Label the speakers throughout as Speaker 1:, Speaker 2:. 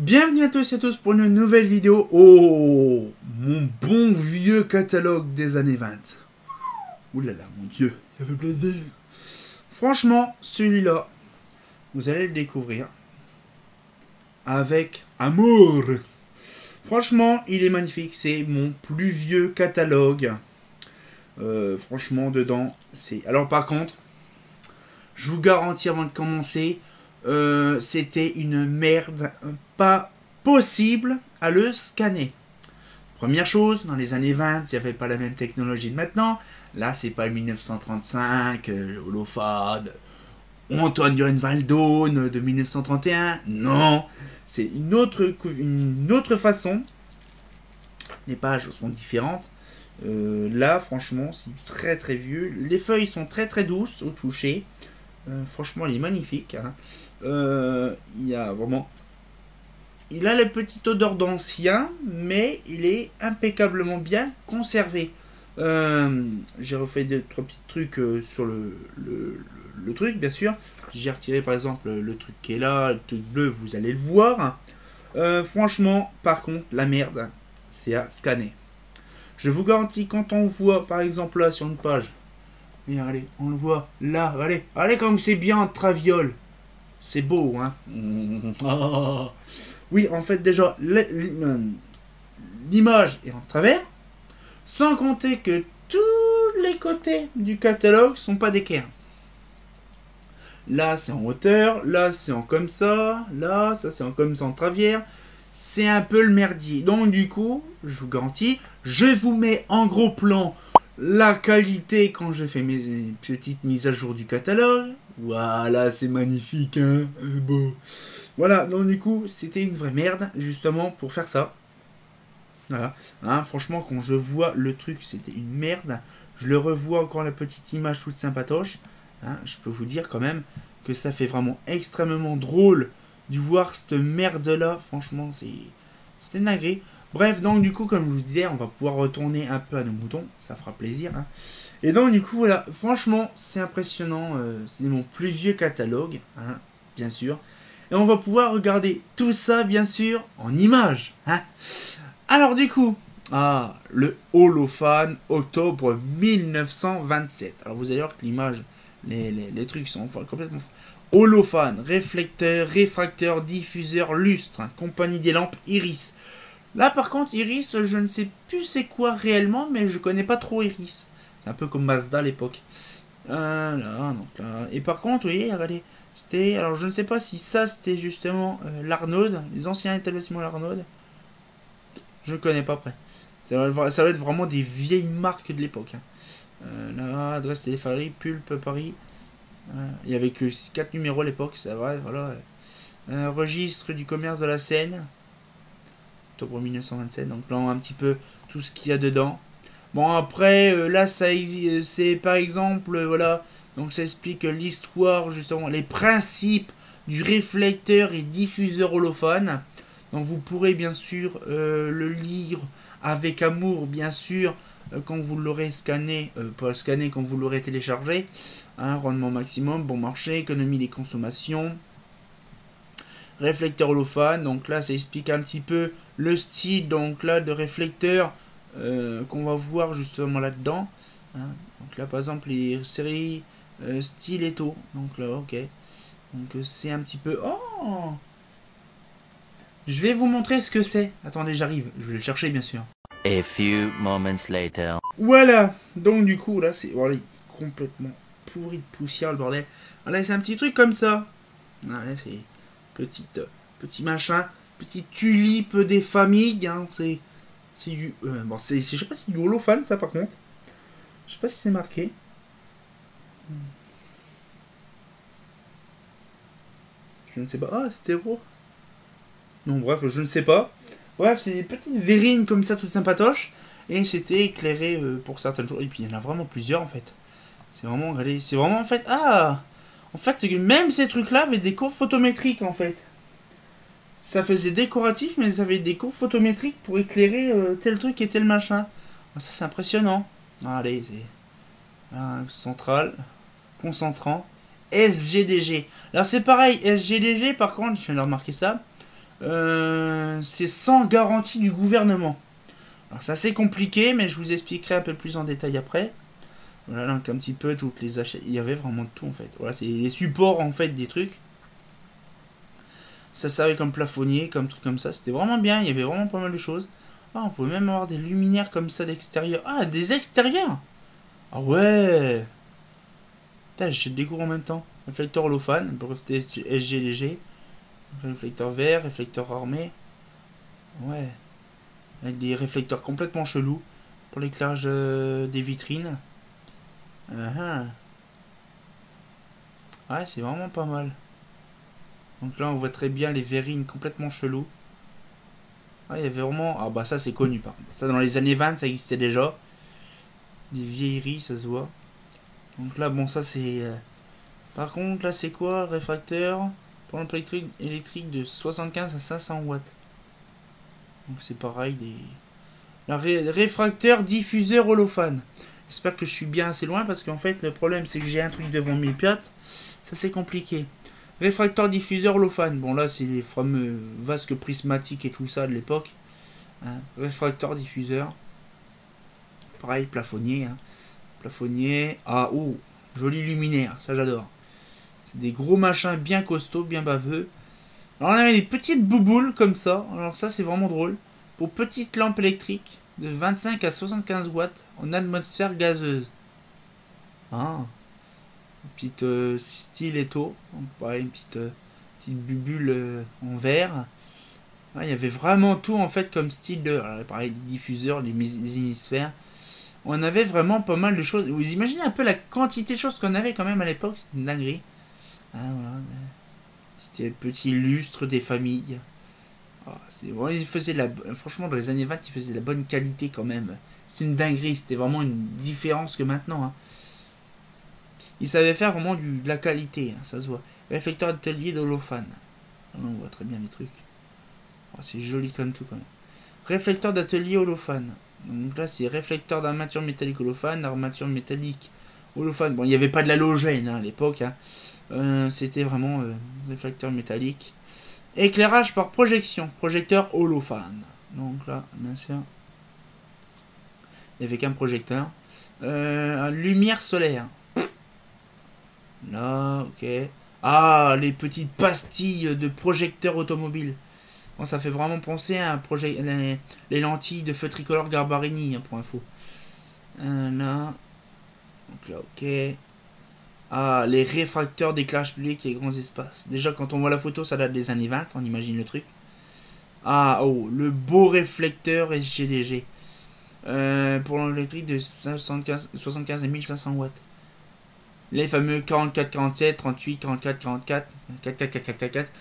Speaker 1: Bienvenue à tous et à tous pour une nouvelle vidéo. Oh, mon bon vieux catalogue des années 20. Ouh là là, mon Dieu, ça fait plaisir. Franchement, celui-là, vous allez le découvrir avec amour. Franchement, il est magnifique. C'est mon plus vieux catalogue. Franchement, dedans, c'est... Alors par contre, je vous garantis avant de commencer, c'était une merde pas possible à le scanner. Première chose, dans les années 20, il n'y avait pas la même technologie de maintenant. Là, c'est pas le 1935, le holophone, Antoine Durenwaldone de 1931. Non, c'est une autre façon. Les pages sont différentes. Là, franchement, c'est très très vieux. Les feuilles sont très très douces au toucher. Franchement, il est magnifique. Hein. Il y a vraiment... Il a la petite odeur d'ancien, mais il est impeccablement bien conservé. J'ai refait 2-3 petits trucs sur le truc, bien sûr. J'ai retiré par exemple le truc qui est là, le truc bleu, vous allez le voir. Franchement, par contre, la merde, c'est à scanner. Je vous garantis, quand on voit par exemple là sur une page, et allez, on le voit là, allez comme c'est bien en traviole. C'est beau, hein. Oh. Oui, en fait, déjà, l'image est en travers, sans compter que tous les côtés du catalogue sont pas d'équerre. Là, c'est en hauteur, là, c'est en comme ça, là, ça, c'est en comme ça en travers. C'est un peu le merdier. Donc, du coup, je vous garantis, je vous mets en gros plan la qualité quand j'ai fait mes petites mises à jour du catalogue. Voilà, c'est magnifique, hein, beau. Voilà, donc du coup, c'était une vraie merde, justement, pour faire ça. Voilà, hein, franchement, quand je vois le truc, c'était une merde. Je le revois encore, la petite image toute sympatoche. Hein, je peux vous dire quand même que ça fait vraiment extrêmement drôle de voir cette merde-là. Franchement, c'était navré. Bref, donc du coup, comme je vous disais, on va pouvoir retourner un peu à nos moutons. Ça fera plaisir, hein. Et donc du coup, voilà, franchement, c'est impressionnant. C'est mon plus vieux catalogue, hein, bien sûr. Et on va pouvoir regarder tout ça, bien sûr, en images. Hein. Alors du coup, le holophone, octobre 1927. Alors vous allez voir que l'image, les trucs sont complètement... Holophone, réflecteur, réfracteur, diffuseur, lustre, hein, compagnie des lampes, Iris. Là par contre, Iris, je ne sais plus c'est quoi réellement, mais je connais pas trop Iris. C'est un peu comme Mazda à l'époque. Là, donc là. Et par contre, oui, regardez, c'était... Alors, je ne sais pas si ça, c'était justement l'Arnaud, les anciens établissements L'Arnaud. Je ne connais pas près. Ça va être vraiment des vieilles marques de l'époque. Hein. Là, adresse téléphonie, Pulpe, Paris. Il n'y avait que 4 numéros à l'époque, c'est vrai, voilà. Registre du commerce de la Seine. Octobre 1927, donc là, un petit peu tout ce qu'il y a dedans. Bon, après, là, c'est par exemple, voilà, donc ça explique l'histoire, justement, les principes du réflecteur et diffuseur holophone. Donc vous pourrez bien sûr le lire avec amour, bien sûr, quand vous l'aurez scanné, pas scanné, quand vous l'aurez téléchargé. Hein, rendement maximum, bon marché, économie des consommations. Réflecteur holophone, donc là, ça explique un petit peu le style, donc là, de réflecteur. Qu'on va voir justement là-dedans. Hein. Donc là, par exemple, les séries Stiletto. Donc là, ok. Donc c'est un petit peu... Oh, je vais vous montrer ce que c'est. Attendez, j'arrive. Je vais le chercher, bien sûr.
Speaker 2: A few moments later.
Speaker 1: Voilà. Donc du coup, là, c'est... Voilà, complètement pourri de poussière, le bordel. Là, c'est un petit truc comme ça. Là, c'est... Petit machin. Petite tulipe des familles. Hein. C'est du... bon, je sais pas si c'est du holophone, ça, par contre. Je sais pas si c'est marqué. Je ne sais pas. Ah, stéro. Non, bref, je ne sais pas. Bref, c'est des petites verrines comme ça, toutes sympatoches. Et c'était éclairé pour certains jours. Et puis, il y en a vraiment plusieurs, en fait. C'est vraiment... Regardez, c'est vraiment, en fait... Ah, en fait, même ces trucs-là avaient des courbes photométriques, en fait. Ça faisait décoratif, mais ça avait des courbes photométriques pour éclairer tel truc et tel machin. Ça, c'est impressionnant. Allez, c'est... central, concentrant, SGDG. Alors, c'est pareil, SGDG, par contre, je viens de remarquer ça. C'est sans garantie du gouvernement. Alors c'est assez compliqué, mais je vous expliquerai un peu plus en détail après. Voilà, donc un petit peu toutes les achats. Il y avait vraiment de tout en fait. Voilà, c'est les supports en fait des trucs. Ça servait comme plafonnier, comme truc comme ça. C'était vraiment bien, il y avait vraiment pas mal de choses. Ah, on pouvait même avoir des luminaires comme ça d'extérieur. Ah, des extérieurs. Ah ouais. Putain, je découvre en même temps. Réflecteur holophane, pour rester SG léger. Réflecteur vert, réflecteur armé. Ouais. Avec des réflecteurs complètement chelous. Pour l'éclairage des vitrines. Ouais, c'est vraiment pas mal. Donc là, on voit très bien les verrines complètement chelous. Ah, il y avait vraiment... Ah bah ça, c'est connu par contre. Ça, dans les années 20, ça existait déjà. Des vieilleries, ça se voit. Donc là, bon, ça, c'est... Par contre, là, c'est quoi? Réfracteur pour l'amplitude électrique de 75 à 500 watts. Donc c'est pareil, des... Réfracteur diffuseur holophane. J'espère que je suis bien assez loin parce qu'en fait, le problème, c'est que j'ai un truc devant mes pattes. Ça, c'est compliqué. Réfracteur diffuseur holophane. Bon, là, c'est les fameux vasques prismatiques et tout ça de l'époque. Hein. Réfracteur diffuseur. Pareil, plafonnier. Hein. Plafonnier. Ah, oh, joli luminaire. Ça, j'adore. C'est des gros machins bien costauds, bien baveux. Alors, on avait des petites bouboules comme ça. Alors, ça, c'est vraiment drôle. Pour petites lampes électriques de 25 à 75 watts en atmosphère gazeuse. Ah. Petite stiletto, donc pareil, une petite bubule en verre. Il y avait vraiment tout en fait comme style de... Alors, pareil, les diffuseurs, les hémisphères. On avait vraiment pas mal de choses. Vous imaginez un peu la quantité de choses qu'on avait quand même à l'époque, c'était une dinguerie. Ah, voilà. C'était petit lustre des familles. Ah, il faisait de la... Franchement, dans les années 20, il faisait de la bonne qualité quand même. C'est une dinguerie, c'était vraiment une différence que maintenant. Hein. Il savait faire vraiment de la qualité, hein, ça se voit. Réflecteur d'atelier d'holophane. On voit très bien les trucs. Oh, c'est joli comme tout quand même. Réflecteur d'atelier holophane. Donc là, c'est réflecteur d'armature métallique holophane, armature métallique holophane. Bon, il n'y avait pas de l'halogène hein, à l'époque. Hein. C'était vraiment réflecteur métallique. Éclairage par projection. Projecteur holophane. Donc là, bien sûr. Il n'y avait qu'un projecteur. Lumière solaire. Là, ok. Ah, les petites pastilles de projecteurs automobiles. Bon, ça fait vraiment penser à les lentilles de feu tricolore Garbarini, hein, pour info. Là. Donc là, ok. Ah, les réfracteurs d'éclairage public et grands espaces. Déjà, quand on voit la photo, ça date des années 20, on imagine le truc. Ah, oh, le beau réflecteur SGDG. Pour l'électrique de 75 et 1500 watts. Les fameux 44, 47, 38, 44, 44, 44, 44, 44.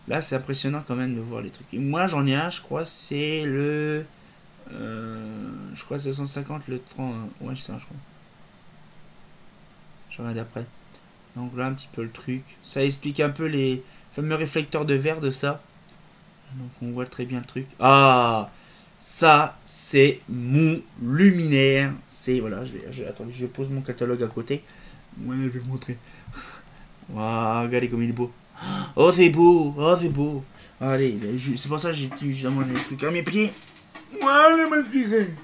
Speaker 1: Là, c'est impressionnant quand même de voir les trucs. Et moi, j'en ai un, je crois, c'est le... je crois c'est 150, le 30... Ouais, c'est ça, je crois. Je regarde après. Donc là, un petit peu le truc. Ça explique un peu les fameux réflecteurs de verre de ça. Donc on voit très bien le truc. Ah, ça, c'est mon luminaire. C'est, voilà, attendez, je pose mon catalogue à côté. Ouais, je vais vous montrer. Waouh, regardez comme il est beau. Oh, c'est beau, oh, c'est beau. Allez, c'est pour ça que j'ai justement les trucs à mes pieds. Voilà, ma fille.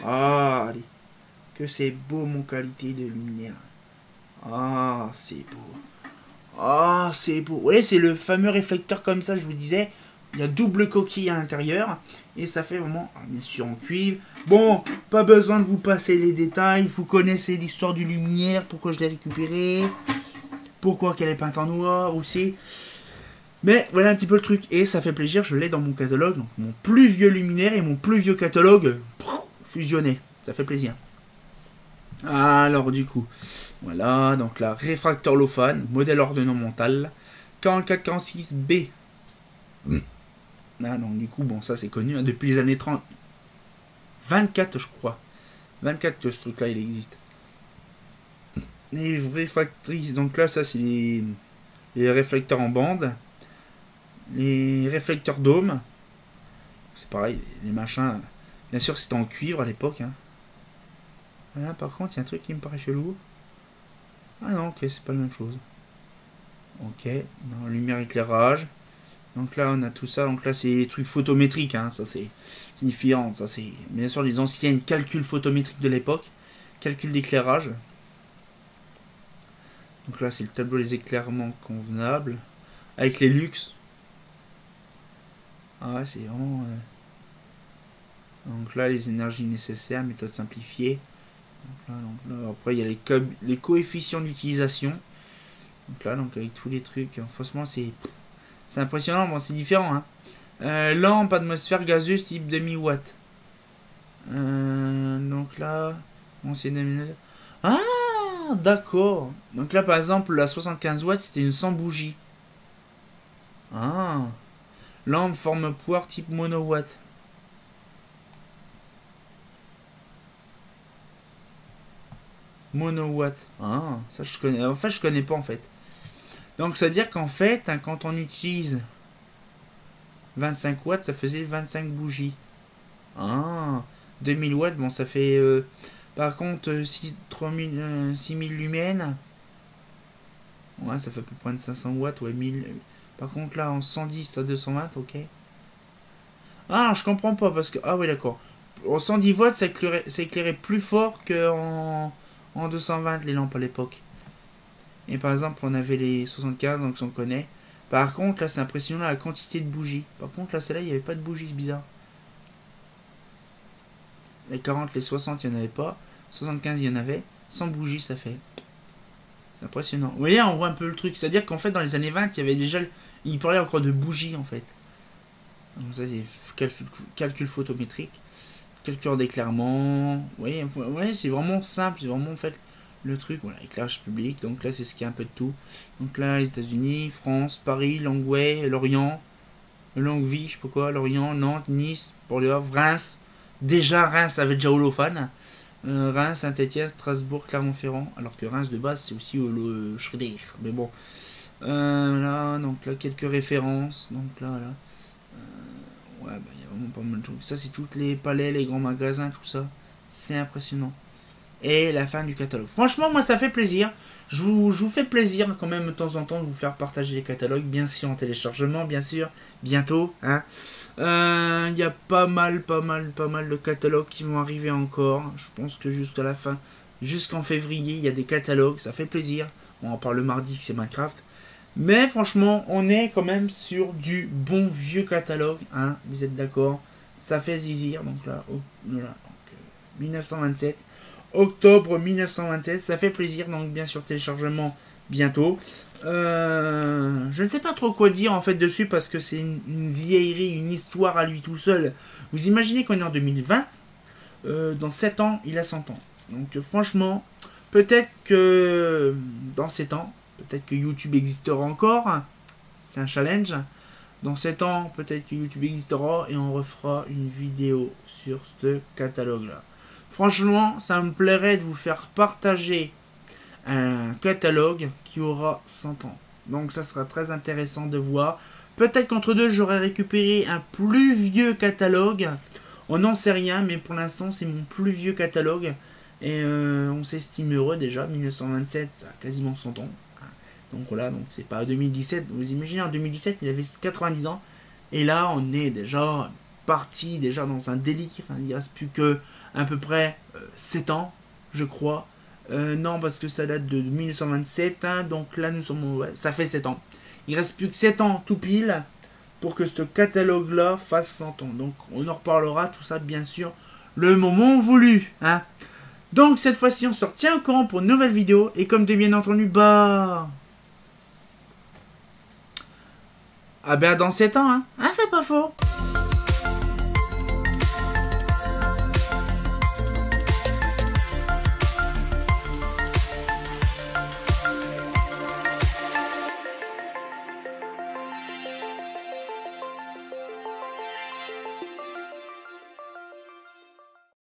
Speaker 1: Ah, allez. Que c'est beau, mon qualité de luminaire. Ah, c'est beau. Ah, c'est beau. Ouais, c'est le fameux réflecteur comme ça, je vous disais. Il y a double coquille à l'intérieur. Et ça fait vraiment, bien sûr, en cuivre. Bon, pas besoin de vous passer les détails. Vous connaissez l'histoire du luminaire. Pourquoi je l'ai récupéré. Pourquoi qu'elle est peinte en noir aussi. Mais voilà un petit peu le truc. Et ça fait plaisir, je l'ai dans mon catalogue. Donc mon plus vieux luminaire et mon plus vieux catalogue fusionnés. Ça fait plaisir. Alors du coup, voilà. Donc là, réfracteur holophane, modèle ornemental. 4446B. Ah, donc du coup, bon, ça c'est connu hein, depuis les années 30. 24, je crois. 24 que ce truc-là, il existe. Les réfractrices, donc là, ça c'est les réflecteurs en bande. Les réflecteurs dôme. C'est pareil, les machins. Bien sûr, c'était en cuivre à l'époque. Hein. Là, par contre, il y a un truc qui me paraît chelou. Ah non, ok, c'est pas la même chose. Ok, non, lumière éclairage. Donc là, on a tout ça. Donc là, c'est des trucs photométriques. Hein. Ça, c'est différent. Ça, c'est bien sûr les anciennes calculs photométriques de l'époque. Calcul d'éclairage. Donc là, c'est le tableau des éclairements convenables. Avec les luxes. Ah ouais, c'est vraiment... Donc là, les énergies nécessaires, méthode simplifiée. Donc là, après, il y a les coefficients d'utilisation. Donc avec tous les trucs, franchement, c'est impressionnant. Bon, c'est différent. Hein. Lampe atmosphère gazeuse type demi-watt. Donc là, bon, c'est ah, d'accord. Donc là, par exemple, la 75 watts, c'était une 100 bougies. Ah. Lampe forme poire type monowatt. Monowatt. Ah, ça je connais. Enfin, je connais pas en fait. Donc, ça veut dire qu'en fait, hein, quand on utilise 25 watts, ça faisait 25 bougies. Ah, 2000 watts, bon, ça fait... par contre, 6000 lumens. Ouais, ça fait à peu près 500 watts, ouais, 1000... Par contre, là, en 110 à 220, ok. Ah, je comprends pas, parce que... Ah, oui, d'accord. En 110 watts, ça éclairait plus fort qu'en... En 220 les lampes à l'époque. Et par exemple on avait les 75 donc on connaît. Par contre là c'est impressionnant la quantité de bougies. Par contre là celle-là il n'y avait pas de bougies, c'est bizarre. Les 40, les 60 il n'y en avait pas. 75 il y en avait. 100 bougies ça fait. C'est impressionnant. Vous voyez on voit un peu le truc. C'est-à-dire qu'en fait dans les années 20 il y avait déjà... Il parlait encore de bougies en fait. Donc ça c'est calcul photométrique. Calcul d'éclairement, oui, ouais, c'est vraiment simple, c'est vraiment en fait le truc, voilà, éclairage public, donc là c'est ce qui est un peu de tout. Donc là les États-Unis, France, Paris, Longueuil, Lorient, Longueville, je sais pas quoi, Lorient, Nantes, Nice, Port-le-Havre, Reims, déjà Reims avait déjà holophane, Reims, Saint-Étienne, Strasbourg, Clermont-Ferrand, alors que Reims de base c'est aussi le Schroeder, mais bon. Là, donc là quelques références, donc là. Ouais, bah, il y a vraiment pas mal de trucs. Ça, c'est toutes les palais, les grands magasins, tout ça. C'est impressionnant. Et la fin du catalogue. Franchement, moi, ça fait plaisir. Je vous fais plaisir quand même de temps en temps de vous faire partager les catalogues. Bien sûr, en téléchargement, bien sûr. Bientôt. Hein. Y a pas mal de catalogues qui vont arriver encore. Je pense que jusqu'à la fin, jusqu'en février, il y a des catalogues. Ça fait plaisir. On en parle le mardi, c'est Minecraft. Mais franchement, on est quand même sur du bon vieux catalogue, hein, vous êtes d'accord? Ça fait zizir, donc là, voilà, donc, 1927, octobre 1927, ça fait plaisir, donc bien sûr téléchargement bientôt. Je ne sais pas trop quoi dire en fait dessus parce que c'est une vieillerie, une histoire à lui tout seul. Vous imaginez qu'on est en 2020, dans 7 ans, il a 100 ans. Donc franchement, peut-être que dans 7 ans, peut-être que YouTube existera encore. C'est un challenge. Dans 7 ans, peut-être que YouTube existera et on refera une vidéo sur ce catalogue-là. Franchement, ça me plairait de vous faire partager un catalogue qui aura 100 ans. Donc ça sera très intéressant de voir. Peut-être qu'entre deux, j'aurai récupéré un plus vieux catalogue. On n'en sait rien, mais pour l'instant, c'est mon plus vieux catalogue. Et on s'estime heureux déjà. 1927, ça a quasiment 100 ans. Donc voilà, donc c'est pas 2017. Vous imaginez, en 2017, il avait 90 ans. Et là, on est déjà parti, déjà dans un délire. Il ne reste plus que à peu près 7 ans, je crois. Non, parce que ça date de 1927. Hein, donc là, nous sommes... Ouais, ça fait 7 ans. Il reste plus que 7 ans tout pile pour que ce catalogue-là fasse 100 ans. Donc on en reparlera, tout ça, bien sûr, le moment voulu. Hein. Donc cette fois-ci, on se retient au courant pour une nouvelle vidéo. Et comme de bien entendu, bah... Ah ben dans 7 ans, hein. Ah, c'est pas faux.